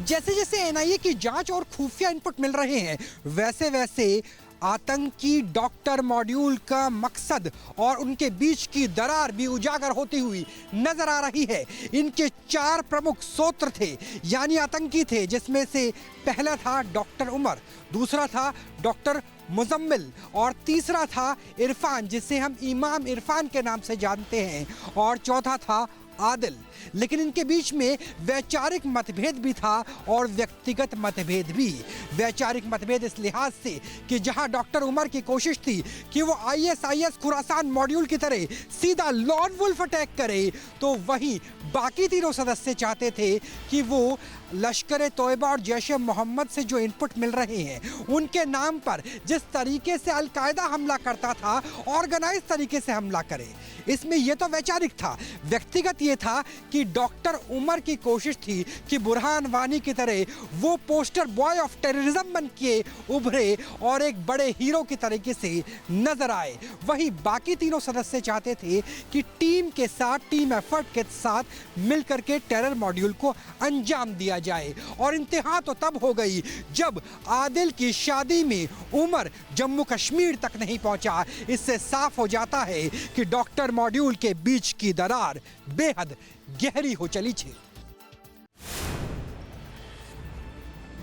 जैसे जैसे एनआईए की जांच और खुफिया इनपुट मिल रहे हैं, वैसे वैसे आतंकी डॉक्टर मॉड्यूल का मकसद और उनके बीच की दरार भी उजागर होती हुई नजर आ रही है। इनके 4 प्रमुख सूत्र थे, यानी आतंकी थे, जिसमें से पहला था डॉक्टर उमर, दूसरा था डॉक्टर मुजम्मिल और तीसरा था इरफान, जिसे हम इमाम इरफान के नाम से जानते हैं, और चौथा था आदिल। लेकिन इनके बीच में वैचारिक मतभेद भी था और व्यक्तिगत मतभेद भी। वैचारिक मतभेद इस लिहाज से कि जहां डॉक्टर उमर की कोशिश थी कि वो आईएसआईएस खुरासान मॉड्यूल की तरह सीधा लॉन वुल्फ अटैक करे, तो वहीं बाकी तीनों सदस्य चाहते थे कि वो लश्कर तोयबा और जैश ए मोहम्मद से जो इनपुट मिल रहे हैं उनके नाम पर जिस तरीके से अलकायदा हमला करता था, ऑर्गेनाइज तरीके से हमला करे। इसमें यह तो वैचारिक था। व्यक्तिगत ये था कि डॉक्टर उमर की कोशिश थी कि बुरहान वानी की तरह वो पोस्टर बॉय ऑफ टेररिज्म बन के उभरे और एक बड़े हीरो की तरीके से नजर आए। वहीं बाकी तीनों सदस्य चाहते थे कि टीम के साथ, टीम एफर्ट के साथ मिलकर के टेरर मॉड्यूल को अंजाम दिया जाए। और इंतहा तो तब हो गई जब आदिल की शादी में उमर जम्मू कश्मीर तक नहीं पहुंचा। इससे साफ हो जाता है कि डॉक्टर मॉड्यूल के बीच की दरार बेहद गहरी हो चली थी।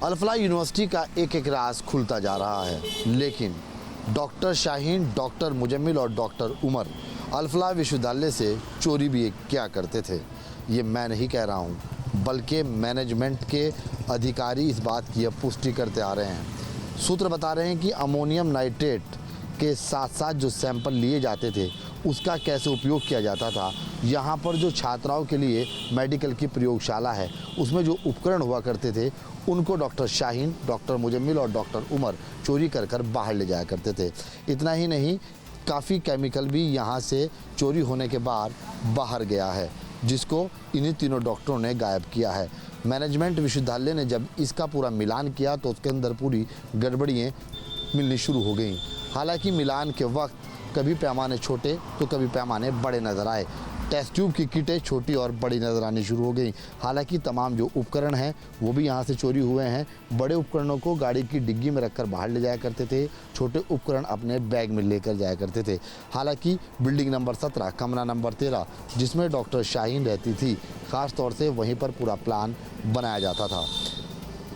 अल-फलाह यूनिवर्सिटी का एक एक राज खुलता जा रहा है, लेकिन डॉक्टर शाहीन, डॉक्टर मुजम्मिल और डॉक्टर उमर अल-फलाह विश्वविद्यालय से चोरी भी क्या करते थे, ये मैं नहीं कह रहा हूँ, बल्कि मैनेजमेंट के अधिकारी इस बात की अब पुष्टि करते आ रहे हैं। सूत्र बता रहे हैं कि अमोनियम नाइट्रेट के साथ साथ जो सैंपल लिए जाते थे उसका कैसे उपयोग किया जाता था। यहाँ पर जो छात्राओं के लिए मेडिकल की प्रयोगशाला है उसमें जो उपकरण हुआ करते थे उनको डॉक्टर शाहीन, डॉक्टर मुजम्मिल और डॉक्टर उमर चोरी कर कर बाहर ले जाया करते थे। इतना ही नहीं, काफ़ी केमिकल भी यहाँ से चोरी होने के बाद बाहर गया है, जिसको इन्हीं तीनों डॉक्टरों ने गायब किया है। मैनेजमेंट विश्वविद्यालय ने जब इसका पूरा मिलान किया तो उसके अंदर पूरी गड़बड़ियाँ मिलनी शुरू हो गई। हालांकि मिलान के वक्त कभी पैमाने छोटे तो कभी पैमाने बड़े नज़र आए। टेस्ट ट्यूब की किटें छोटी और बड़ी नज़र आनी शुरू हो गई। हालांकि तमाम जो उपकरण हैं वो भी यहाँ से चोरी हुए हैं। बड़े उपकरणों को गाड़ी की डिग्गी में रखकर बाहर ले जाया करते थे, छोटे उपकरण अपने बैग में लेकर जाया करते थे। हालांकि बिल्डिंग नंबर 17, कमरा नंबर 13, जिसमें डॉक्टर शाहीन रहती थी, ख़ास तौर से वहीं पर पूरा प्लान बनाया जाता था।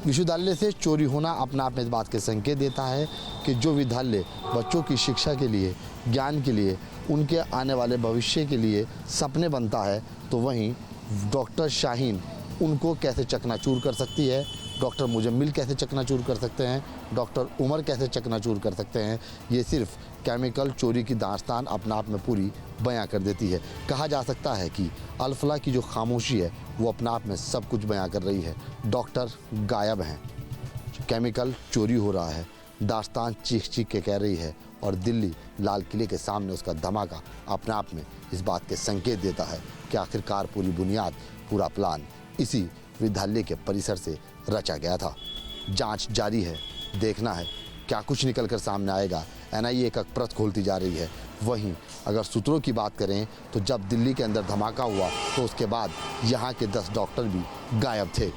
विश्वविद्यालय से चोरी होना अपने आप में इस बात के संकेत देता है कि जो विद्यालय बच्चों की शिक्षा के लिए, ज्ञान के लिए, उनके आने वाले भविष्य के लिए सपने बनता है, तो वहीं डॉक्टर शाहीन उनको कैसे चकनाचूर कर सकती है, डॉक्टर मुजम्मिल कैसे चकनाचूर कर सकते हैं, डॉक्टर उमर कैसे चकनाचूर कर सकते हैं, ये सिर्फ केमिकल चोरी की दास्तान अपने आप में पूरी बयां कर देती है। कहा जा सकता है कि अल-फलाह की जो खामोशी है वो अपने आप में सब कुछ बयां कर रही है। डॉक्टर गायब हैं, केमिकल चोरी हो रहा है, दास्तान चीख चीख के कह रही है, और दिल्ली लाल किले के सामने उसका धमाका अपने आप में इस बात के संकेत देता है कि आखिरकार पूरी बुनियाद, पूरा प्लान इसी विद्यालय के परिसर से रचा गया था। जांच जारी है, देखना है क्या कुछ निकल कर सामने आएगा। एनआईए एक परत खोलती जा रही है। वहीं अगर सूत्रों की बात करें तो जब दिल्ली के अंदर धमाका हुआ तो उसके बाद यहाँ के 10 डॉक्टर भी गायब थे।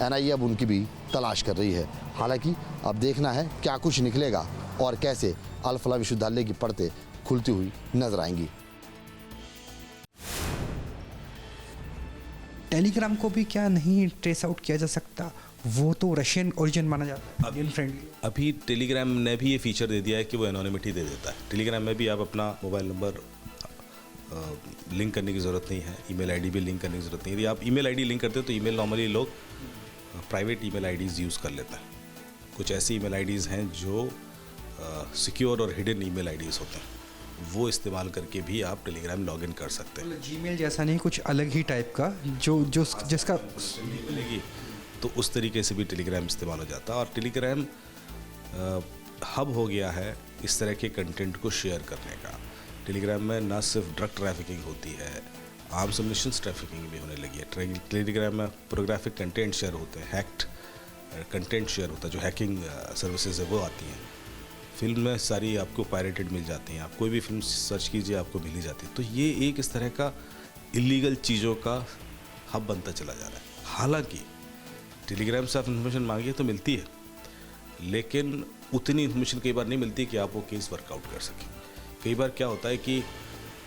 एनआईए अब उनकी भी तलाश कर रही है। हालांकि अब देखना है क्या कुछ निकलेगा और कैसे अल-फलाह विश्वविद्यालय की परतें खुलती हुई नजर आएंगी। टेलीग्राम को भी क्या नहीं ट्रेस आउट किया जा सकता? वो तो रशियन ओरिजिन माना जाता है, इंडियन फ्रेंडली। अभी टेलीग्राम ने भी ये फीचर दे दिया है कि वो एनोनिमिटी दे देता है। टेलीग्राम में भी आप अपना मोबाइल नंबर लिंक करने की ज़रूरत नहीं है, ईमेल आईडी भी लिंक करने की ज़रूरत नहीं है। यदि आप ईमेल आईडी लिंक करते हो तो ईमेल नॉर्मली लोग प्राइवेट ईमेल आईडीज़ यूज़ कर लेते हैं। कुछ ऐसी ईमेल आईडीज़ हैं जो सिक्योर और हिडन ईमेल आईडीज़ होते हैं, वो इस्तेमाल करके भी आप टेलीग्राम लॉगिन कर सकते हैं। जीमेल जैसा नहीं, कुछ अलग ही टाइप का जो जिसका मिलेगी, तो उस तरीके से भी टेलीग्राम इस्तेमाल हो जाता है। और टेलीग्राम हब हो गया है इस तरह के कंटेंट को शेयर करने का। टेलीग्राम में ना सिर्फ ड्रग ट्रैफिकिंग होती है, आर्म्स एम्युनिशंस ट्रैफिकिंग भी होने लगी है। टेलीग्राम में पोर्नोग्राफिक कंटेंट शेयर होते हैं, हैक्ड कंटेंट शेयर होता है, जो हैकिंग सर्विसेज है वो आती हैं। फिल्म में सारी आपको पायरेटेड मिल जाती हैं, आप कोई भी फिल्म सर्च कीजिए आपको मिल ही जाती है। तो ये एक इस तरह का इलीगल चीज़ों का हब बनता चला जा रहा है। हालांकि टेलीग्राम से आप इन्फॉर्मेशन मांगिए तो मिलती है, लेकिन उतनी इन्फॉर्मेशन कई बार नहीं मिलती कि आप वो केस वर्कआउट कर सकें। कई बार क्या होता है कि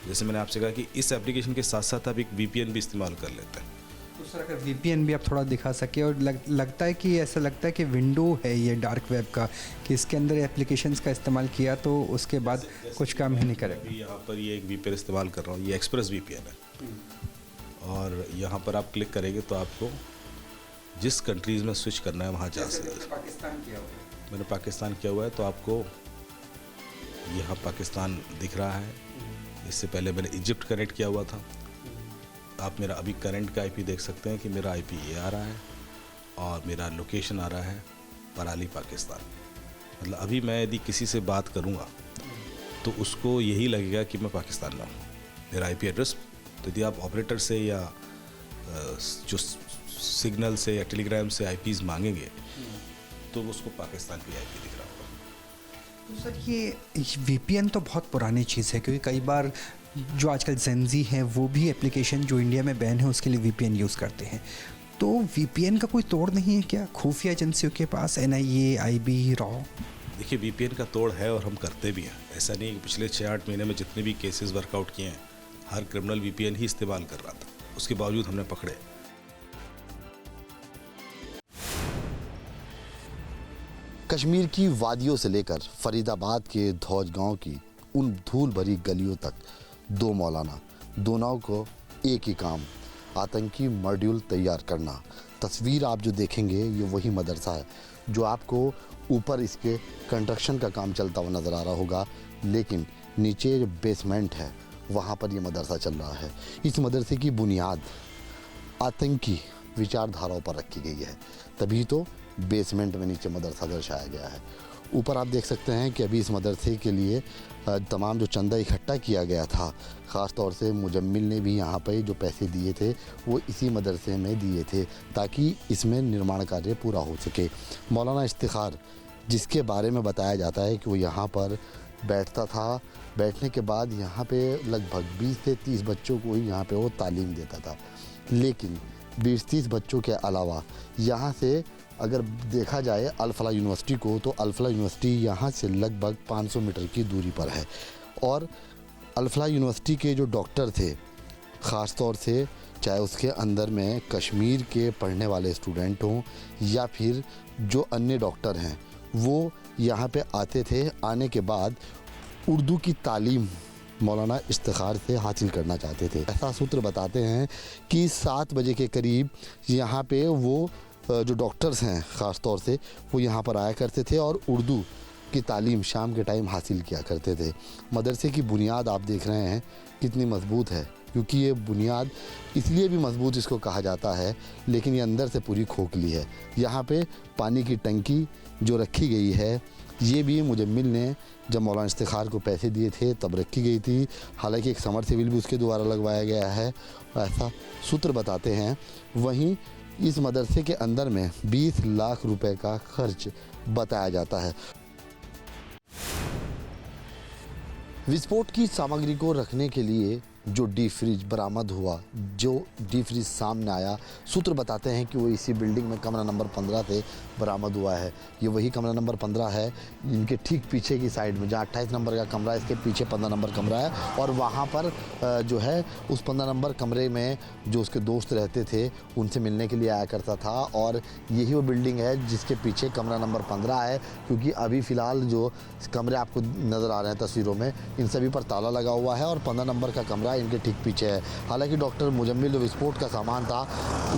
जैसे मैंने आपसे कहा कि इस एप्लीकेशन के साथ साथ आप एक VPN भी इस्तेमाल कर लेते हैं। तो सर अगर VPN भी आप थोड़ा दिखा सके, और लगता है कि ऐसा लगता है कि विंडो है ये डार्क वेब का, कि इसके अंदर एप्लीकेशंस का इस्तेमाल किया तो उसके बाद कुछ काम ही नहीं करेगा। अभी यहाँ पर ये एक VPN इस्तेमाल कर रहा हूँ, ये एक्सप्रेस VPN है, और यहाँ पर आप क्लिक करेंगे तो आपको जिस कंट्रीज़ में स्विच करना है वहाँ जा सकते। पाकिस्तान किया हुआ है, मैंने पाकिस्तान किया हुआ है, तो आपको यहाँ पाकिस्तान दिख रहा है। इससे पहले मैंने इजिप्ट कनेक्ट किया हुआ था। आप मेरा अभी करंट का IP देख सकते हैं कि मेरा IP ये आ रहा है और मेरा लोकेशन आ रहा है पराली पाकिस्तान। मतलब अभी मैं यदि किसी से बात करूँगा तो उसको यही लगेगा कि मैं पाकिस्तान में हूँ, मेरा IP एड्रेस। तो यदि आप ऑपरेटर से या जो सिग्नल से या टेलीग्राम से IPs मांगेंगे तो उसको पाकिस्तान की IP दिख रहा होगा। तो सर ये VPN तो बहुत पुरानी चीज़ है, क्योंकि कई बार जो आजकल जेनजी हैं वो भी एप्लीकेशन जो इंडिया में बैन है उसके लिए VPN यूज़ करते हैं। तो VPN का कोई तोड़ नहीं है क्या खुफिया एजेंसियों के पास, NIA, IB, रॉ? देखिए VPN का तोड़ है और हम करते भी हैं। ऐसा नहीं है कि पिछले 6-8 महीने में जितने भी केसेस वर्कआउट किए हैं हर क्रिमिनल VPN ही इस्तेमाल कर रहा था, उसके बावजूद हमने पकड़े। कश्मीर की वादियों से लेकर फरीदाबाद के धौज गांव की उन धूल भरी गलियों तक दो मौलाना, दोनों को एक ही काम, आतंकी मॉड्यूल तैयार करना। तस्वीर आप जो देखेंगे ये वही मदरसा है जो आपको ऊपर इसके कंस्ट्रक्शन का काम चलता हुआ नज़र आ रहा होगा, लेकिन नीचे जो बेसमेंट है वहाँ पर ये मदरसा चल रहा है। इस मदरसे की बुनियाद आतंकी विचारधाराओं पर रखी गई है, तभी तो बेसमेंट में नीचे मदरसा दर्शाया गया है। ऊपर आप देख सकते हैं कि अभी इस मदरसे के लिए तमाम जो चंदा इकट्ठा किया गया था, ख़ास तौर से मुजम्मिल ने भी यहाँ पर जो पैसे दिए थे वो इसी मदरसे में दिए थे ताकि इसमें निर्माण कार्य पूरा हो सके। मौलाना इफ्तिखार, जिसके बारे में बताया जाता है कि वो यहाँ पर बैठता था, बैठने के बाद यहाँ पे लगभग 20 से 30 बच्चों को ही यहाँ पे वो तालीम देता था। लेकिन 20-30 बच्चों के अलावा यहाँ से अगर देखा जाए अल-फलाह यूनिवर्सिटी को, तो अल-फलाह यूनिवर्सिटी यहाँ से लगभग 500 मीटर की दूरी पर है। और अल-फलाह यूनिवर्सिटी के जो डॉक्टर थे, ख़ास तौर से चाहे उसके अंदर में कश्मीर के पढ़ने वाले स्टूडेंट हों या फिर जो अन्य डॉक्टर हैं, वो यहाँ पे आते थे। आने के बाद उर्दू की तालीम मौलाना इफ्तिखार से हासिल करना चाहते थे। ऐसा सूत्र बताते हैं कि 7 बजे के करीब यहाँ पे वो जो डॉक्टर्स हैं ख़ास तौर से वो यहाँ पर आया करते थे और उर्दू की तालीम शाम के टाइम हासिल किया करते थे। मदरसे की बुनियाद आप देख रहे हैं कितनी मज़बूत है, क्योंकि ये बुनियाद इसलिए भी मज़बूत इसको कहा जाता है, लेकिन ये अंदर से पूरी खोखली है। यहाँ पे पानी की टंकी जो रखी गई है ये भी मुजम्मिल ने जब मौलाना इफ्तिखार को पैसे दिए थे तब रखी गई थी। हालांकि एक समरसेबिल भी उसके द्वारा लगवाया गया है, ऐसा सूत्र बताते हैं। वहीं इस मदरसे के अंदर में 20 लाख रुपए का खर्च बताया जाता है। विस्फोट की सामग्री को रखने के लिए जो डीप फ्रिज बरामद हुआ, जो डीप फ्रिज सामने आया, सूत्र बताते हैं कि वो इसी बिल्डिंग में कमरा नंबर 15 से बरामद हुआ है। ये वही कमरा नंबर 15 है, इनके ठीक पीछे की साइड में जहाँ 28 नंबर का कमरा है, इसके पीछे 15 नंबर कमरा है। और वहाँ पर जो है उस 15 नंबर कमरे में जो उसके दोस्त रहते थे उनसे मिलने के लिए आया करता था। और यही वो बिल्डिंग है जिसके पीछे कमरा नंबर 15 है, क्योंकि अभी फ़िलहाल जो कमरे आपको नज़र आ रहे हैं तस्वीरों में, इन सभी पर ताला लगा हुआ है और 15 नंबर का कमरा इनके ठीक पीछे है। हालांकि डॉक्टर मुजम्मिल जो विस्फोट का सामान था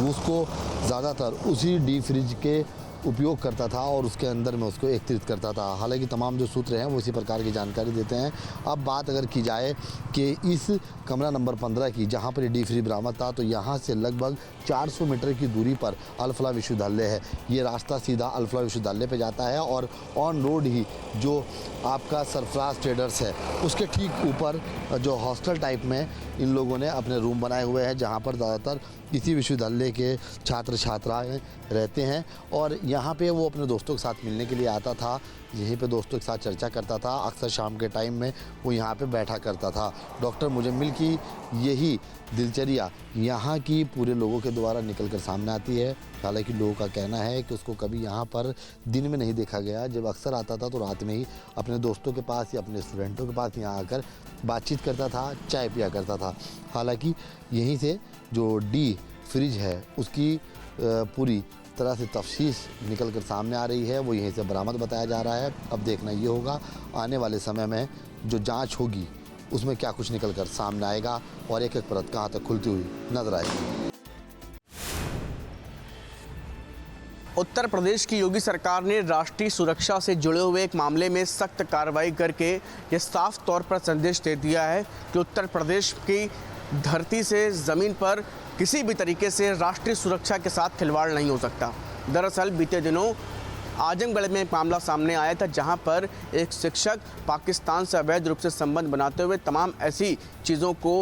उसको ज़्यादातर उसी डीप फ्रिज के उपयोग करता था और उसके अंदर में उसको एकत्रित करता था। हालांकि तमाम जो सूत्र हैं वो इसी प्रकार की जानकारी देते हैं। अब बात अगर की जाए कि इस कमरा नंबर 15 की, जहां पर डीप फ्रिज बरामद था, तो यहां से लगभग 400 मीटर की दूरी पर अल-फलाह विश्वविद्यालय है। ये रास्ता सीधा अल-फलाह विश्वविद्यालय पे जाता है और ऑन रोड ही जो आपका सरफराज ट्रेडर्स है उसके ठीक ऊपर जो हॉस्टल टाइप में इन लोगों ने अपने रूम बनाए हुए हैं, जहाँ पर ज़्यादातर इसी विश्वविद्यालय के छात्र छात्राएँ रहते हैं। और यहाँ पे वो अपने दोस्तों के साथ मिलने के लिए आता था, यहीं पे दोस्तों के साथ चर्चा करता था। अक्सर शाम के टाइम में वो यहाँ पे बैठा करता था। डॉक्टर मुजम्मिल की यही दिनचर्या यहाँ की पूरे लोगों के द्वारा निकल कर सामने आती है। हालांकि लोगों का कहना है कि उसको कभी यहाँ पर दिन में नहीं देखा गया। जब अक्सर आता था तो रात में ही अपने दोस्तों के पास या अपने स्टूडेंटों के पास यहाँ आकर बातचीत करता था, चाय पिया करता था। हालांकि यहीं से जो डी फ्रिज है उसकी पूरी तरह से तफसीस निकल कर सामने आ रही है, वो यहीं से बरामद बताया जा रहा है। अब देखना ये होगा आने वाले समय में जो जांच होगी उसमें क्या कुछ निकल कर सामने आएगा और एक एक परत कहाँ तक खुलती हुई नजर आएगी। उत्तर प्रदेश की योगी सरकार ने राष्ट्रीय सुरक्षा से जुड़े हुए एक मामले में सख्त कार्रवाई करके ये साफ तौर पर संदेश दे दिया है कि उत्तर प्रदेश की धरती से ज़मीन पर किसी भी तरीके से राष्ट्रीय सुरक्षा के साथ खिलवाड़ नहीं हो सकता। दरअसल बीते दिनों आजमगढ़ में एक मामला सामने आया था, जहां पर एक शिक्षक पाकिस्तान से अवैध रूप से संबंध बनाते हुए तमाम ऐसी चीज़ों को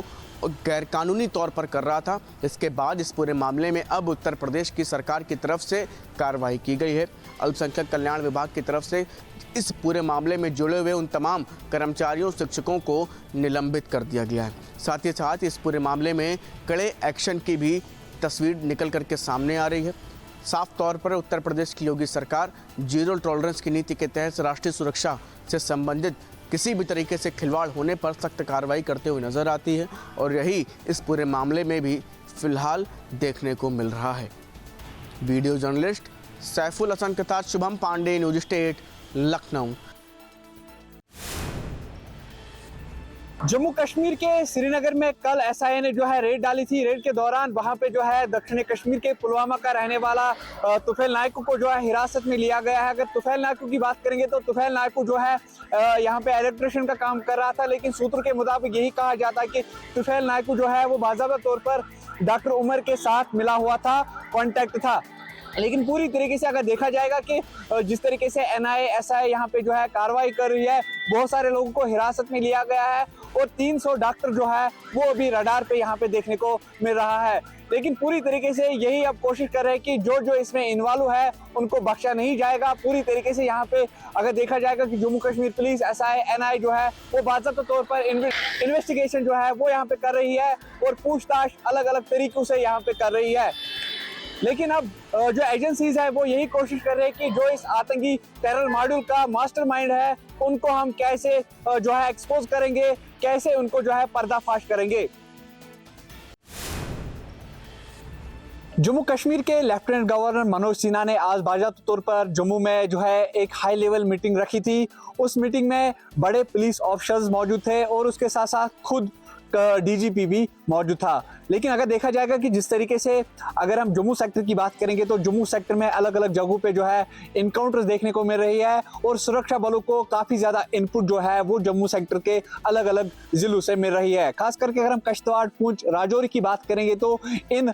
गैरकानूनी तौर पर कर रहा था। इसके बाद इस पूरे मामले में अब उत्तर प्रदेश की सरकार की तरफ से कार्रवाई की गई है। अल्पसंख्यक कल्याण विभाग की तरफ से इस पूरे मामले में जुड़े हुए उन तमाम कर्मचारियों शिक्षकों को निलंबित कर दिया गया है। साथ ही साथ इस पूरे मामले में कड़े एक्शन की भी तस्वीर निकल करके सामने आ रही है। साफ तौर पर उत्तर प्रदेश की योगी सरकार जीरो टॉलरेंस की नीति के तहत राष्ट्रीय सुरक्षा से संबंधित किसी भी तरीके से खिलवाड़ होने पर सख्त कार्रवाई करते हुए नजर आती है और यही इस पूरे मामले में भी फिलहाल देखने को मिल रहा है। वीडियो जर्नलिस्ट सैफुल हसन के साथ शुभम पांडे, न्यूज स्टेट, लखनऊ। जम्मू कश्मीर के श्रीनगर में कल एसआईए ने जो है रेड डाली थी। रेड के दौरान वहां पे जो है दक्षिणी कश्मीर के पुलवामा का रहने वाला तुफैल नायकू को जो है हिरासत में लिया गया है। अगर तुफैल नायकू की बात करेंगे तो तुफैल नायकू जो है यहाँ पे इलेक्ट्रिशियन का काम कर रहा था, लेकिन सूत्रों के मुताबिक यही कहा जाता है कि तुफैल नायकू जो है वो बाज़ाब्ता तौर पर डॉक्टर उमर के साथ मिला हुआ था, कॉन्टैक्ट था। लेकिन पूरी तरीके से अगर देखा जाएगा कि जिस तरीके से एनआईए एसआईए यहाँ पे जो है कार्रवाई कर रही है, बहुत सारे लोगों को हिरासत में लिया गया है और 300 डॉक्टर जो है वो अभी रडार पे यहाँ पे देखने को मिल रहा है। लेकिन पूरी तरीके से यही अब कोशिश कर रहे हैं कि जो इसमें इन्वॉल्व है उनको बख्शा नहीं जाएगा। पूरी तरीके से यहाँ पे अगर देखा जाएगा कि Jammu Kashmir police SIA NIA जो है वो बाज़ाब्ता तौर पर इन्वेस्टिगेशन जो है वो यहाँ पे कर रही है और पूछताछ अलग अलग तरीकों से यहाँ पे कर रही है। लेकिन अब जो एजेंसीज है वो यही कोशिश कर रहे हैं कि जो इस आतंकी टेरर मॉड्यूल का मास्टरमाइंड है उनको हम कैसे जो है एक्सपोज करेंगे, कैसे उनको जो है पर्दाफाश करेंगे। जम्मू कश्मीर के लेफ्टिनेंट गवर्नर मनोज सिन्हा ने आज बाज़ाब्ता तौर पर जम्मू में जो है एक हाई लेवल मीटिंग रखी थी। उस मीटिंग में बड़े पुलिस ऑफिसर्स मौजूद थे और उसके साथ साथ खुद डीजीपी भी मौजूद था। लेकिन अगर देखा जाएगा कि जिस तरीके से अगर हम जम्मू सेक्टर की बात करेंगे तो जम्मू सेक्टर में अलग अलग जगहों पे जो है इनकाउंटर्स देखने को मिल रही है और सुरक्षा बलों को काफ़ी ज़्यादा इनपुट जो है वो जम्मू सेक्टर के अलग अलग ज़िलों से मिल रही है। खास करके अगर हम कश्तवाड़, पुंछ, राजौरी की बात करेंगे तो इन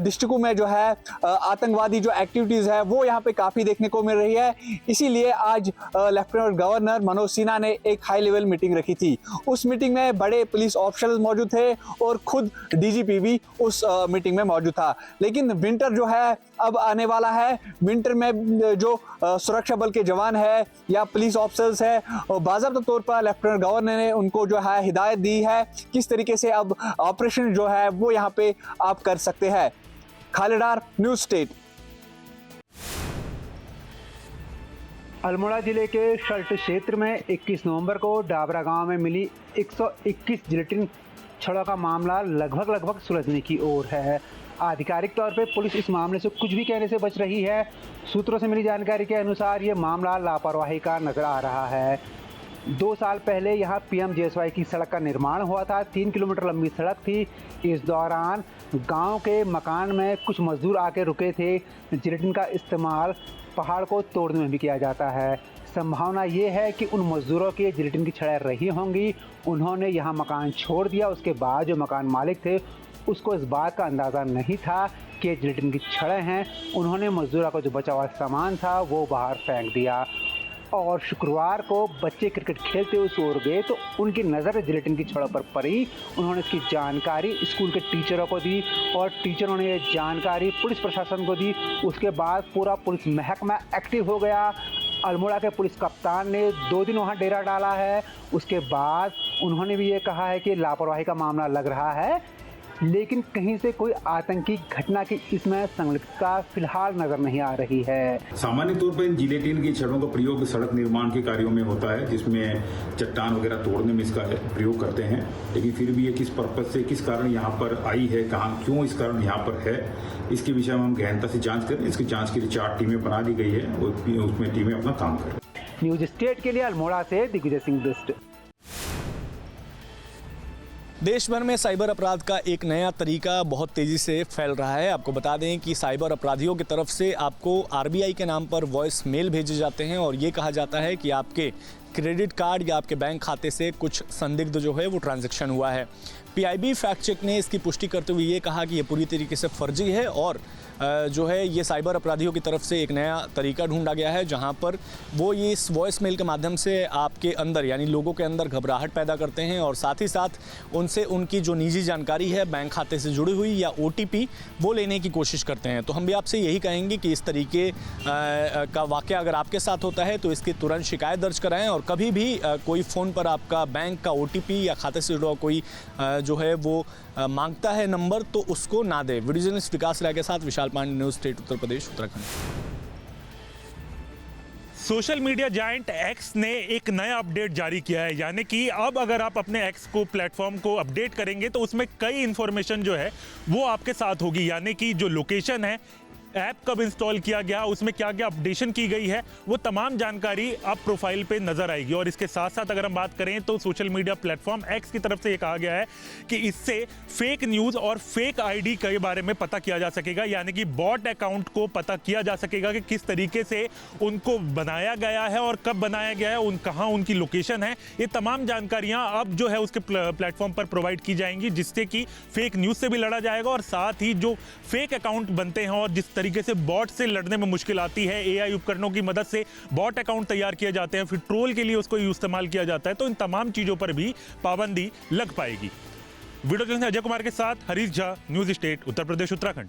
डिस्ट्रिक्टों में जो है आतंकवादी जो एक्टिविटीज़ है वो यहाँ पे काफ़ी देखने को मिल रही है। इसीलिए आज लेफ्टिनेंट गवर्नर मनोज सिन्हा ने एक हाई लेवल मीटिंग रखी थी। उस मीटिंग में बड़े पुलिस ऑफिसर्स मौजूद थे और खुद डीजीपी भी उस मीटिंग में मौजूद था। लेकिन विंटर जो है अब आने वाला है। विंटर में जो सुरक्षा बल के जवान है या पुलिस ऑफिसर्स है, बाज़ाब्ता तौर पर लेफ्टिनेंट गवर्नर ने उनको जो है हिदायत दी है किस तरीके से अब ऑपरेशन जो है वो यहाँ पे आप कर सकते हैं। खालिदार, न्यूज़ स्टेट। अल्मोड़ा जिले के शल्ट क्षेत्र में 21 नवंबर को डाबरा गांव में मिली 121 जिलेटिन छड़ों का मामला लगभग सुलझने की ओर है। आधिकारिक तौर पे पुलिस इस मामले से कुछ भी कहने से बच रही है। सूत्रों से मिली जानकारी के अनुसार ये मामला लापरवाही का नजर आ रहा है। 2 साल पहले यहाँ PMJSY की सड़क का निर्माण हुआ था। 3 किलोमीटर लंबी सड़क थी। इस दौरान गांव के मकान में कुछ मजदूर आके रुके थे। जिलेटिन का इस्तेमाल पहाड़ को तोड़ने में भी किया जाता है। संभावना ये है कि उन मजदूरों की जिलेटिन की छड़ें रही होंगी। उन्होंने यहाँ मकान छोड़ दिया। उसके बाद जो मकान मालिक थे उसको इस बात का अंदाज़ा नहीं था कि जिलेटिन की छड़ें हैं। उन्होंने मजदूरों का जो बचा हुआ सामान था वो बाहर फेंक दिया। और शुक्रवार को बच्चे क्रिकेट खेलते हुए सो गए तो उनकी नज़र जिलेटिन की छड़ों पर पड़ी। उन्होंने इसकी जानकारी स्कूल के टीचरों को दी और टीचरों ने ये जानकारी पुलिस प्रशासन को दी। उसके बाद पूरा पुलिस महकमा एक्टिव हो गया। अल्मोड़ा के पुलिस कप्तान ने 2 दिन वहां डेरा डाला है। उसके बाद उन्होंने भी ये कहा है कि लापरवाही का मामला लग रहा है, लेकिन कहीं से कोई आतंकी घटना की इसमें संलिप्तता फिलहाल नजर नहीं आ रही है। सामान्य तौर पर इन जिलेटिन की छड़ों का प्रयोग सड़क निर्माण के कार्यों में होता है, जिसमें चट्टान वगैरह तोड़ने में इसका प्रयोग करते हैं। लेकिन फिर भी ये किस पर्पज से, किस कारण यहाँ पर आई है, कहाँ, क्यों इस कारण यहाँ पर है, इसके विषय में हम गहनता से जांच करें। इसकी जांच के लिए 4 टीमें बना दी गई है, उसमें टीमें अपना काम करें। न्यूज स्टेट के लिए अल्मोड़ा से दिग्विजय सिंह बिस्ट। देश भर में साइबर अपराध का एक नया तरीका बहुत तेज़ी से फैल रहा है। आपको बता दें कि साइबर अपराधियों की तरफ से आपको आरबीआई के नाम पर वॉइस मेल भेजे जाते हैं और ये कहा जाता है कि आपके क्रेडिट कार्ड या आपके बैंक खाते से कुछ संदिग्ध जो है वो ट्रांजैक्शन हुआ है। पीआईबी फैक्ट चेक ने इसकी पुष्टि करते हुए ये कहा कि ये पूरी तरीके से फर्जी है और जो है ये साइबर अपराधियों की तरफ से एक नया तरीका ढूंढा गया है, जहां पर वो ये इस वॉइस मेल के माध्यम से आपके अंदर यानी लोगों के अंदर घबराहट पैदा करते हैं और साथ ही साथ उनसे उनकी जो निजी जानकारी है बैंक खाते से जुड़ी हुई या ओटीपी वो लेने की कोशिश करते हैं। तो हम भी आपसे यही कहेंगे कि इस तरीके का वाक़या अगर आपके साथ होता है तो इसकी तुरंत शिकायत दर्ज कराएं और कभी भी कोई फ़ोन पर आपका बैंक का ओटीपी या खाते से जुड़ा कोई जो है वो मांगता है नंबर तो उसको ना दे। वीडियो जर्नलिस्ट विकास राय के साथ Vishal Pandey, news state, Uttar Pradesh, Uttarakhand. Social media giant X ने एक नया अपडेट जारी किया है, यानी कि अब अगर आप अपने एक्स को प्लेटफॉर्म को अपडेट करेंगे तो उसमें कई इन्फॉर्मेशन जो है वो आपके साथ होगी, यानी कि जो लोकेशन है, ऐप कब इंस्टॉल किया गया, उसमें क्या क्या अपडेशन की गई है, वो तमाम जानकारी आप प्रोफाइल पे नजर आएगी। और इसके साथ साथ अगर हम बात करें तो सोशल मीडिया प्लेटफॉर्म एक्स की तरफ से ये कहा गया है कि इससे फेक न्यूज़ और फेक आईडी के बारे में पता किया जा सकेगा, यानी कि बॉट अकाउंट को पता किया जा सकेगा कि किस तरीके से उनको बनाया गया है और कब बनाया गया है, कहाँ उनकी लोकेशन है। ये तमाम जानकारियाँ अब जो है उसके प्लेटफॉर्म पर प्रोवाइड की जाएंगी, जिससे कि फेक न्यूज़ से भी लड़ा जाएगा और साथ ही जो फेक अकाउंट बनते हैं और जिस तरीके से बॉट से लड़ने में मुश्किल आती है, एआई उपकरणों की मदद से बॉट अकाउंट तैयार किए जाते हैं, फिर ट्रोल के लिए उसको इस्तेमाल किया जाता है, तो इन तमाम चीजों पर भी पाबंदी लग पाएगी। वीडियो जर्नलिस्ट अजय कुमार के साथ हरीश झा, न्यूज़ स्टेट, उत्तर प्रदेश, उत्तराखंड।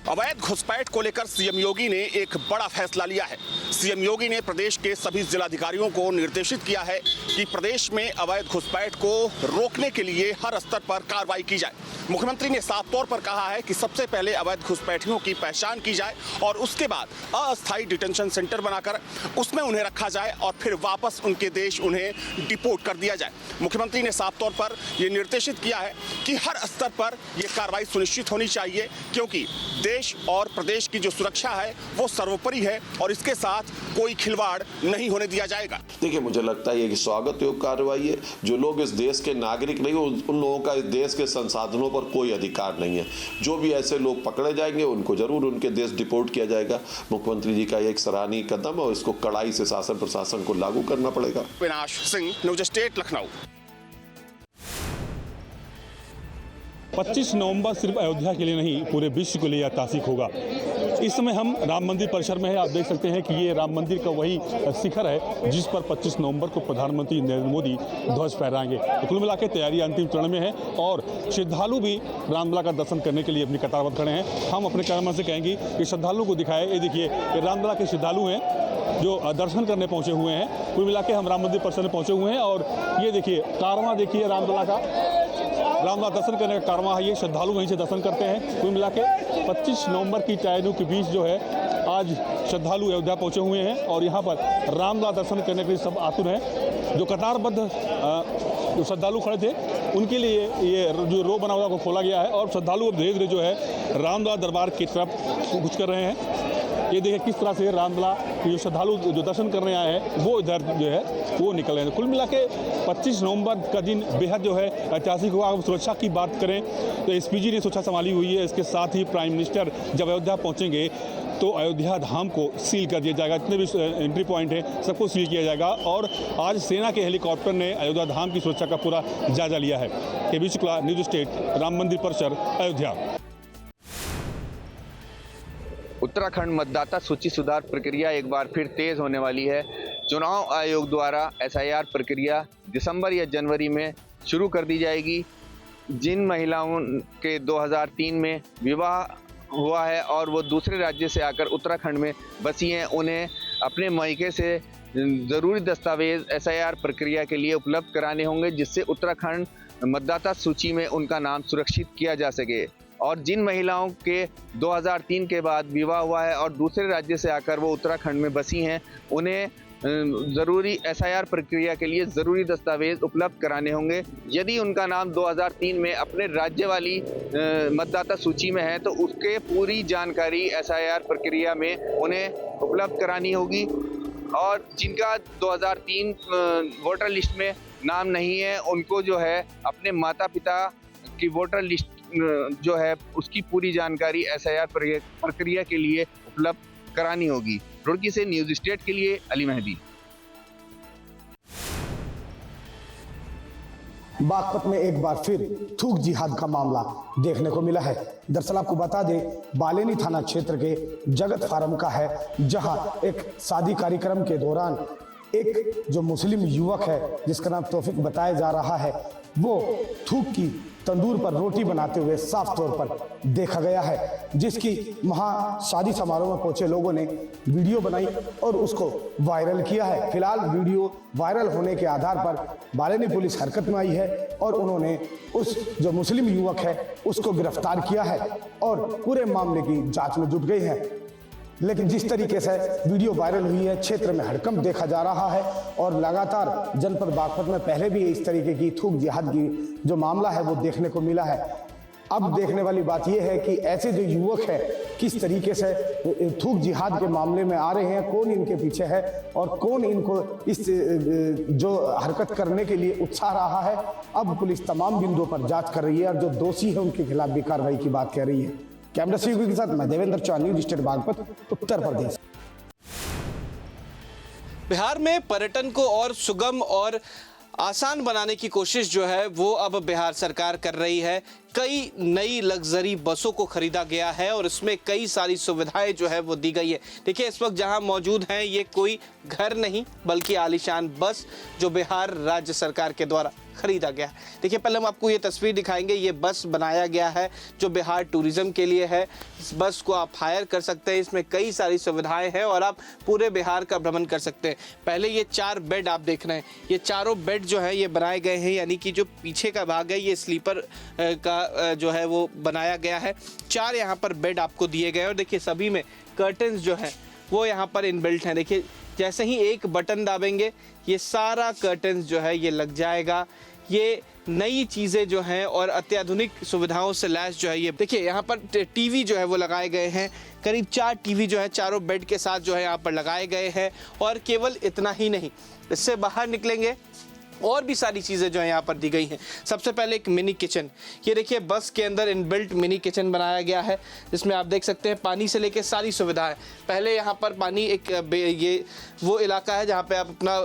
अवैध घुसपैठ को लेकर सीएम योगी ने एक बड़ा फैसला लिया है। सीएम योगी ने प्रदेश के सभी जिलाधिकारियों को निर्देशित किया है कि प्रदेश में अवैध घुसपैठ को रोकने के लिए हर स्तर पर कार्रवाई की जाए। मुख्यमंत्री ने साफ तौर पर कहा है कि सबसे पहले अवैध घुसपैठियों की पहचान की जाए और उसके बाद अस्थायी डिटेंशन सेंटर बनाकर उसमें उन्हें रखा जाए और फिर वापस उनके देश उन्हें डिपोर्ट कर दिया जाए। मुख्यमंत्री ने साफ तौर पर यह निर्देशित किया है कि हर स्तर पर यह कार्रवाई सुनिश्चित होनी चाहिए, क्योंकि देश और प्रदेश की जो सुरक्षा है वो सर्वोपरि है और इसके साथ कोई खिलवाड़ नहीं होने दिया जाएगा। देखिए, मुझे लगता है ये स्वागत योग्य कार्रवाई है। जो लोग इस देश के नागरिक नहीं, उन लोगों का इस देश के संसाधनों पर कोई अधिकार नहीं है। जो भी ऐसे लोग पकड़े जाएंगे उनको जरूर उनके देश डिपोर्ट किया जाएगा। मुख्यमंत्री जी का एक सराहनीय कदम है और इसको कड़ाई से शासन प्रशासन को लागू करना पड़ेगा। विनाश सिंह, न्यूज़ स्टेट, लखनऊ। 25 नवंबर सिर्फ अयोध्या के लिए नहीं, पूरे विश्व के लिए ऐतिहासिक होगा। इस समय हम राम मंदिर परिसर में है। आप देख सकते हैं कि ये राम मंदिर का वही शिखर है जिस पर 25 नवंबर को प्रधानमंत्री नरेंद्र मोदी ध्वज फहराएंगे। तो कुल मिलाकर तैयारी अंतिम चरण में है और श्रद्धालु भी रामलला का दर्शन करने के लिए अपनी कतारबद्ध खड़े हैं। हम अपने कैमरा से कहेंगे कि श्रद्धालुओं को दिखाए, ये देखिए ये रामलला के श्रद्धालु हैं जो दर्शन करने पहुँचे हुए हैं। कुल मिला के हम राम मंदिर परिसर में पहुँचे हुए हैं और ये देखिए कारवां देखिए रामलला का, रामलला दर्शन करने का कारवां है, ये श्रद्धालु वहीं से दर्शन करते हैं। कुल मिला के 25 नवंबर की चायनू के बीच जो है आज श्रद्धालु अयोध्या पहुंचे हुए हैं और यहाँ पर रामलला दर्शन करने के लिए सब आतुर हैं। जो कतारबद्ध जो श्रद्धालु खड़े थे उनके लिए ये जो रो बना हुआ को खोला गया है और श्रद्धालु अब धीरे धीरे जो है रामलला दरबार की तरफ कुछ कर रहे हैं। ये देखिए किस तरह से रामलला जो श्रद्धालु जो दर्शन करने आए हैं वो इधर जो है वो निकल रहे हैं। कुल मिला के 25 नवंबर का दिन बेहद जो है ऐतिहासिक हुआ। अगर सुरक्षा की बात करें तो एसपीजी ने सुरक्षा संभाली हुई है। इसके साथ ही प्राइम मिनिस्टर जब अयोध्या पहुंचेंगे तो अयोध्या धाम को सील कर दिया जाएगा। जितने भी एंट्री पॉइंट है सबको सील किया जाएगा और आज सेना के हेलीकॉप्टर ने अयोध्या धाम की सुरक्षा का पूरा जायजा लिया है। केबी शुक्ला, न्यूज़ स्टेट, राम मंदिर परिसर, अयोध्या। उत्तराखंड मतदाता सूची सुधार प्रक्रिया एक बार फिर तेज होने वाली है। चुनाव आयोग द्वारा SIR प्रक्रिया दिसंबर या जनवरी में शुरू कर दी जाएगी। जिन महिलाओं के 2003 में विवाह हुआ है और वो दूसरे राज्य से आकर उत्तराखंड में बसी हैं, उन्हें अपने मायके से ज़रूरी दस्तावेज SIR प्रक्रिया के लिए उपलब्ध कराने होंगे, जिससे उत्तराखंड मतदाता सूची में उनका नाम सुरक्षित किया जा सके। और जिन महिलाओं के 2003 के बाद विवाह हुआ है और दूसरे राज्य से आकर वो उत्तराखंड में बसी हैं, उन्हें ज़रूरी SIR प्रक्रिया के लिए ज़रूरी दस्तावेज उपलब्ध कराने होंगे। यदि उनका नाम 2003 में अपने राज्य वाली मतदाता सूची में है तो उसके पूरी जानकारी SIR प्रक्रिया में उन्हें उपलब्ध करानी होगी। और जिनका 2003 वोटर लिस्ट में नाम नहीं है, उनको जो है अपने माता पिता की वोटर लिस्ट जो है उसकी पूरी जानकारी SIR प्रक्रिया के लिए उपलब्ध करानी होगी। रुड़की से न्यूज़ स्टेट के लिए अली मेहदी। बागपत में एक बार फिर थूक जिहाद का मामला देखने को मिला है। दरअसल आपको बता दें, बालेनी थाना क्षेत्र के जगत फार्म का है, जहां एक शादी कार्यक्रम के दौरान एक जो मुस्लिम युवक है जिसका नाम तौफिक बताया जा रहा है, वो थूक की तंदूर पर रोटी बनाते हुए साफ तौर पर देखा गया है, जिसकी वहां शादी समारोह में पहुंचे लोगों ने वीडियो बनाई और उसको वायरल किया है। फिलहाल वीडियो वायरल होने के आधार पर बालेनी पुलिस हरकत में आई है और उन्होंने उस जो मुस्लिम युवक है उसको गिरफ्तार किया है और पूरे मामले की जांच में जुट गई है। लेकिन जिस तरीके से वीडियो वायरल हुई है, क्षेत्र में हड़कंप देखा जा रहा है और लगातार जनपद बागपत में पहले भी इस तरीके की थूक जिहाद की जो मामला है वो देखने को मिला है। अब देखने वाली बात यह है कि ऐसे जो युवक है किस तरीके से थूक जिहाद के मामले में आ रहे हैं, कौन इनके पीछे है और कौन इनको इस जो हरकत करने के लिए उत्साह रहा है। अब पुलिस तमाम बिंदुओं पर जाँच कर रही है और जो दोषी है उनके खिलाफ भी कार्रवाई की बात कह रही है। कैमरा सहयोगी के साथ मैं देवेंद्र चौहान, न्यूज़ स्टेट बागपत, उत्तर प्रदेश। बिहार में पर्यटन को और सुगम और आसान बनाने की कोशिश जो है वो अब बिहार सरकार कर रही है। कई नई लग्जरी बसों को खरीदा गया है और इसमें कई सारी सुविधाएं जो है वो दी गई है। देखिए इस वक्त जहां मौजूद हैं ये कोई घर नहीं बल्कि आलीशान बस जो बिहार राज्य सरकार के द्वारा खरीदा गया है। देखिए पहले हम आपको ये तस्वीर दिखाएंगे। ये बस बनाया गया है जो बिहार टूरिज्म के लिए है। इस बस को आप हायर कर सकते हैं, इसमें कई सारी सुविधाएं हैं और आप पूरे बिहार का भ्रमण कर सकते हैं। पहले ये 4 बेड आप देख रहे हैं, ये चारों बेड जो है ये बनाए गए हैं, यानी कि जो पीछे का भाग है ये स्लीपर का जो है वो बनाया गया है। 4 यहाँ पर बेड आपको दिए गए और देखिए सभी में कर्टन्स जो है वो यहाँ पर इनबिल्ट हैं। देखिए जैसे ही एक बटन दाबेंगे ये सारा कर्टन्स जो है ये लग जाएगा। ये नई चीज़ें जो हैं और अत्याधुनिक सुविधाओं से लैस जो है ये देखिए यहाँ पर टीवी जो है वो लगाए गए हैं। करीब 4 टीवी जो है चारों बेड के साथ जो है यहाँ पर लगाए गए हैं। और केवल इतना ही नहीं, इससे बाहर निकलेंगे और भी सारी चीज़ें जो है यहाँ पर दी गई हैं। सबसे पहले एक मिनी किचन, ये देखिए बस के अंदर इनबिल्ट मिनी किचन बनाया गया है जिसमें आप देख सकते हैं पानी से लेकर सारी सुविधाएं। पहले यहाँ पर पानी एक ये वो इलाका है जहाँ पे आप अपना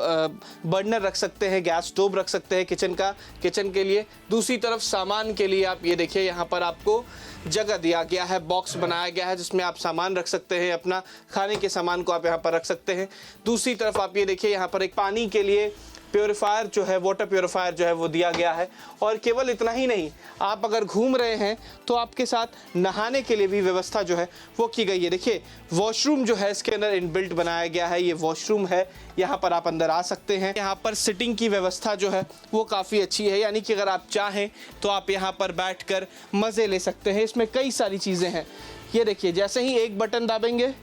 बर्नर रख सकते हैं, गैस स्टोव रख सकते हैं किचन के लिए। दूसरी तरफ सामान के लिए आप ये देखिए यहाँ पर आपको जगह दिया गया है, बॉक्स बनाया गया है जिसमें आप सामान रख सकते हैं, अपना खाने के सामान को आप यहाँ पर रख सकते हैं। दूसरी तरफ आप ये देखिए यहाँ पर एक पानी के लिए प्योरीफायर जो है, वाटर प्योरीफायर जो है वो दिया गया है। और केवल इतना ही नहीं, आप अगर घूम रहे हैं तो आपके साथ नहाने के लिए भी व्यवस्था जो है वो की गई है। देखिए वॉशरूम जो है इसके अंदर इनबिल्ट बनाया गया है, ये वॉशरूम है, यहाँ पर आप अंदर आ सकते हैं। यहाँ पर सिटिंग की व्यवस्था जो है वो काफ़ी अच्छी है, यानी कि अगर आप चाहें तो आप यहाँ पर बैठकर मज़े ले सकते हैं। इसमें कई सारी चीज़ें हैं। ये देखिए जैसे ही एक बटन दाबेंगे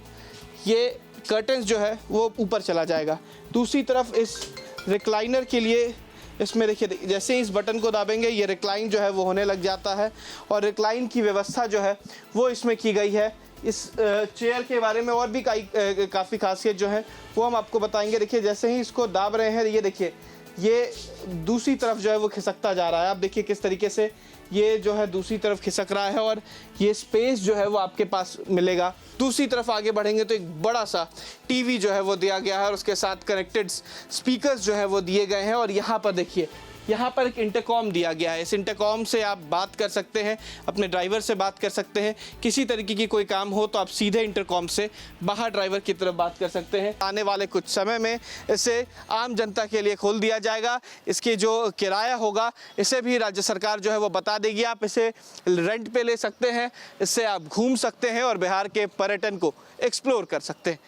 ये कर्टन्स जो है वो ऊपर चला जाएगा। दूसरी तरफ इस रिक्लाइनर के लिए इसमें देखिए जैसे ही इस बटन को दाबेंगे ये रिक्लाइन जो है वो होने लग जाता है और रिक्लाइन की व्यवस्था जो है वो इसमें की गई है। इस चेयर के बारे में और भी काफ़ी खासियत जो है वो हम आपको बताएंगे। देखिए जैसे ही इसको दाब रहे हैं ये देखिए ये दूसरी तरफ जो है वो खिसकता जा रहा है। आप देखिए किस तरीके से ये जो है दूसरी तरफ खिसक रहा है और ये स्पेस जो है वो आपके पास मिलेगा। दूसरी तरफ आगे बढ़ेंगे तो एक बड़ा सा टीवी जो है वो दिया गया है और उसके साथ कनेक्टेड स्पीकर्स जो है वो दिए गए हैं। और यहाँ पर देखिए यहाँ पर एक इंटरकॉम दिया गया है। इस इंटरकॉम से आप बात कर सकते हैं, अपने ड्राइवर से बात कर सकते हैं। किसी तरीके की कोई काम हो तो आप सीधे इंटरकॉम से बाहर ड्राइवर की तरफ बात कर सकते हैं। आने वाले कुछ समय में इसे आम जनता के लिए खोल दिया जाएगा। इसकी जो किराया होगा इसे भी राज्य सरकार जो है वो बता देगी। आप इसे रेंट पे ले सकते हैं, इससे आप घूम सकते हैं और बिहार के पर्यटन को एक्सप्लोर कर सकते हैं।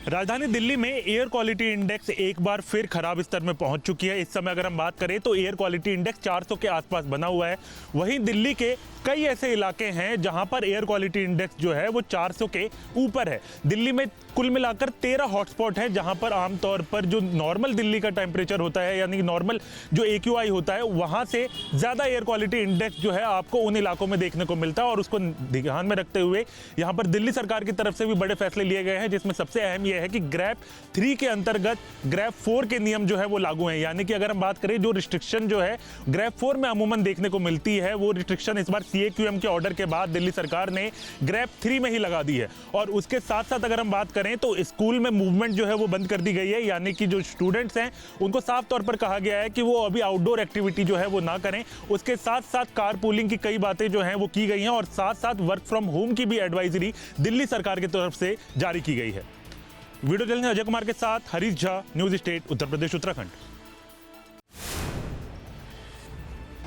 राजधानी दिल्ली में एयर क्वालिटी इंडेक्स एक बार फिर खराब स्तर में पहुंच चुकी है। इस समय अगर हम बात करें तो एयर क्वालिटी इंडेक्स 400 के आसपास बना हुआ है। वहीं दिल्ली के कई ऐसे इलाके हैं जहां पर एयर क्वालिटी इंडेक्स जो है वो 400 के ऊपर है। दिल्ली में कुल मिलाकर 13 हॉटस्पॉट हैं जहां पर आमतौर पर जो नॉर्मल दिल्ली का टेम्परेचर होता है, यानी नॉर्मल जो AQI होता है, वहां से ज़्यादा एयर क्वालिटी इंडेक्स जो है आपको उन इलाकों में देखने को मिलता है। और उसको ध्यान में रखते हुए यहाँ पर दिल्ली सरकार की तरफ से भी बड़े फैसले लिए गए हैं, जिसमें सबसे अहम यह है कि ग्रैप 3 के अंतर्गत ग्रैप 4 के नियम जो है वो लागू हैं। यानी कि अगर हम बात करें जो रिस्ट्रिक्शन जो है ग्रैप 4 में अमूमन देखने को मिलती है, वो रिस्ट्रिक्शन इस बार CAQM के ऑर्डर के बाद दिल्ली सरकार ने ग्रैप 3 में ही लगा दी है। और उसके साथ साथ अगर हम बात करें तो स्कूल में मूवमेंट जो है वो बंद कर दी गई है। यानी कि जो स्टूडेंट्स हैं उनको साफ तौर पर कहा गया है कि वो अभी आउटडोर एक्टिविटी जो है वो ना करें। उसके साथ साथ कार पूलिंग की कई बातें जो हैं वो की गई हैं और साथ साथ वर्क फ्रॉम होम की भी एडवाइजरी दिल्ली सरकार की तरफ से जारी की गई है। वीडियो जर्नलिस्ट अजय कुमार के साथ हरीश झा, न्यूज स्टेट, उत्तर प्रदेश, उत्तराखंड।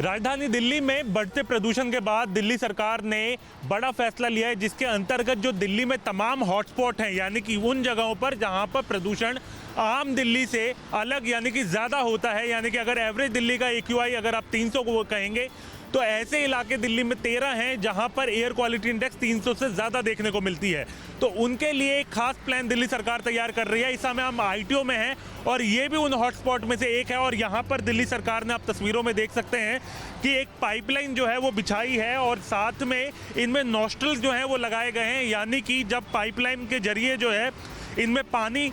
राजधानी दिल्ली में बढ़ते प्रदूषण के बाद दिल्ली सरकार ने बड़ा फैसला लिया है, जिसके अंतर्गत जो दिल्ली में तमाम हॉटस्पॉट हैं, यानी कि उन जगहों पर जहां पर प्रदूषण आम दिल्ली से अलग यानी कि ज़्यादा होता है, यानी कि अगर एवरेज दिल्ली का AQI अगर आप 300 को कहेंगे तो ऐसे इलाके दिल्ली में 13 हैं जहां पर एयर क्वालिटी इंडेक्स 300 से ज़्यादा देखने को मिलती है। तो उनके लिए एक खास प्लान दिल्ली सरकार तैयार कर रही है। इस समय हम ITO में हैं और ये भी उन हॉटस्पॉट में से एक है। और यहाँ पर दिल्ली सरकार ने, आप तस्वीरों में देख सकते हैं कि एक पाइपलाइन जो है वो बिछाई है और साथ में इनमें नॉस्ट्रल्स जो हैं वो लगाए गए हैं। यानी कि जब पाइपलाइन के जरिए जो है इनमें पानी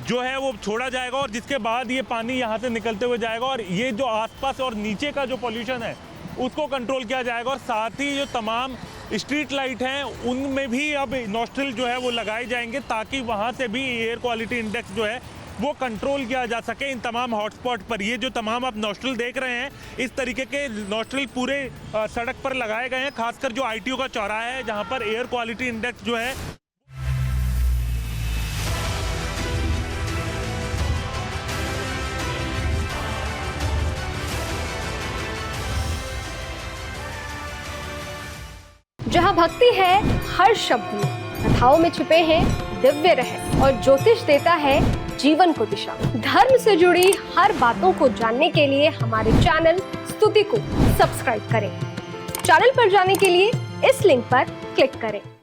जो है वो छोड़ा जाएगा और जिसके बाद ये पानी यहाँ से निकलते हुए जाएगा और ये जो आसपास और नीचे का जो पॉल्यूशन है उसको कंट्रोल किया जाएगा। और साथ ही जो तमाम स्ट्रीट लाइट हैं उनमें भी अब नॉस्ट्रल जो है वो लगाए जाएंगे ताकि वहाँ से भी एयर क्वालिटी इंडेक्स जो है वो कंट्रोल किया जा सके इन तमाम हॉटस्पॉट पर। ये जो तमाम आप नॉस्ट्रल देख रहे हैं, इस तरीके के नॉस्ट्रल पूरे सड़क पर लगाए गए हैं, खासकर जो ITO का चौराहा है जहाँ पर एयर क्वालिटी इंडेक्स जो है जहाँ भक्ति है हर शब्द में, कथाओं में छुपे हैं दिव्य रहस्य और ज्योतिष देता है जीवन को दिशा। धर्म से जुड़ी हर बातों को जानने के लिए हमारे चैनल स्तुति को सब्सक्राइब करें। चैनल पर जाने के लिए इस लिंक पर क्लिक करें।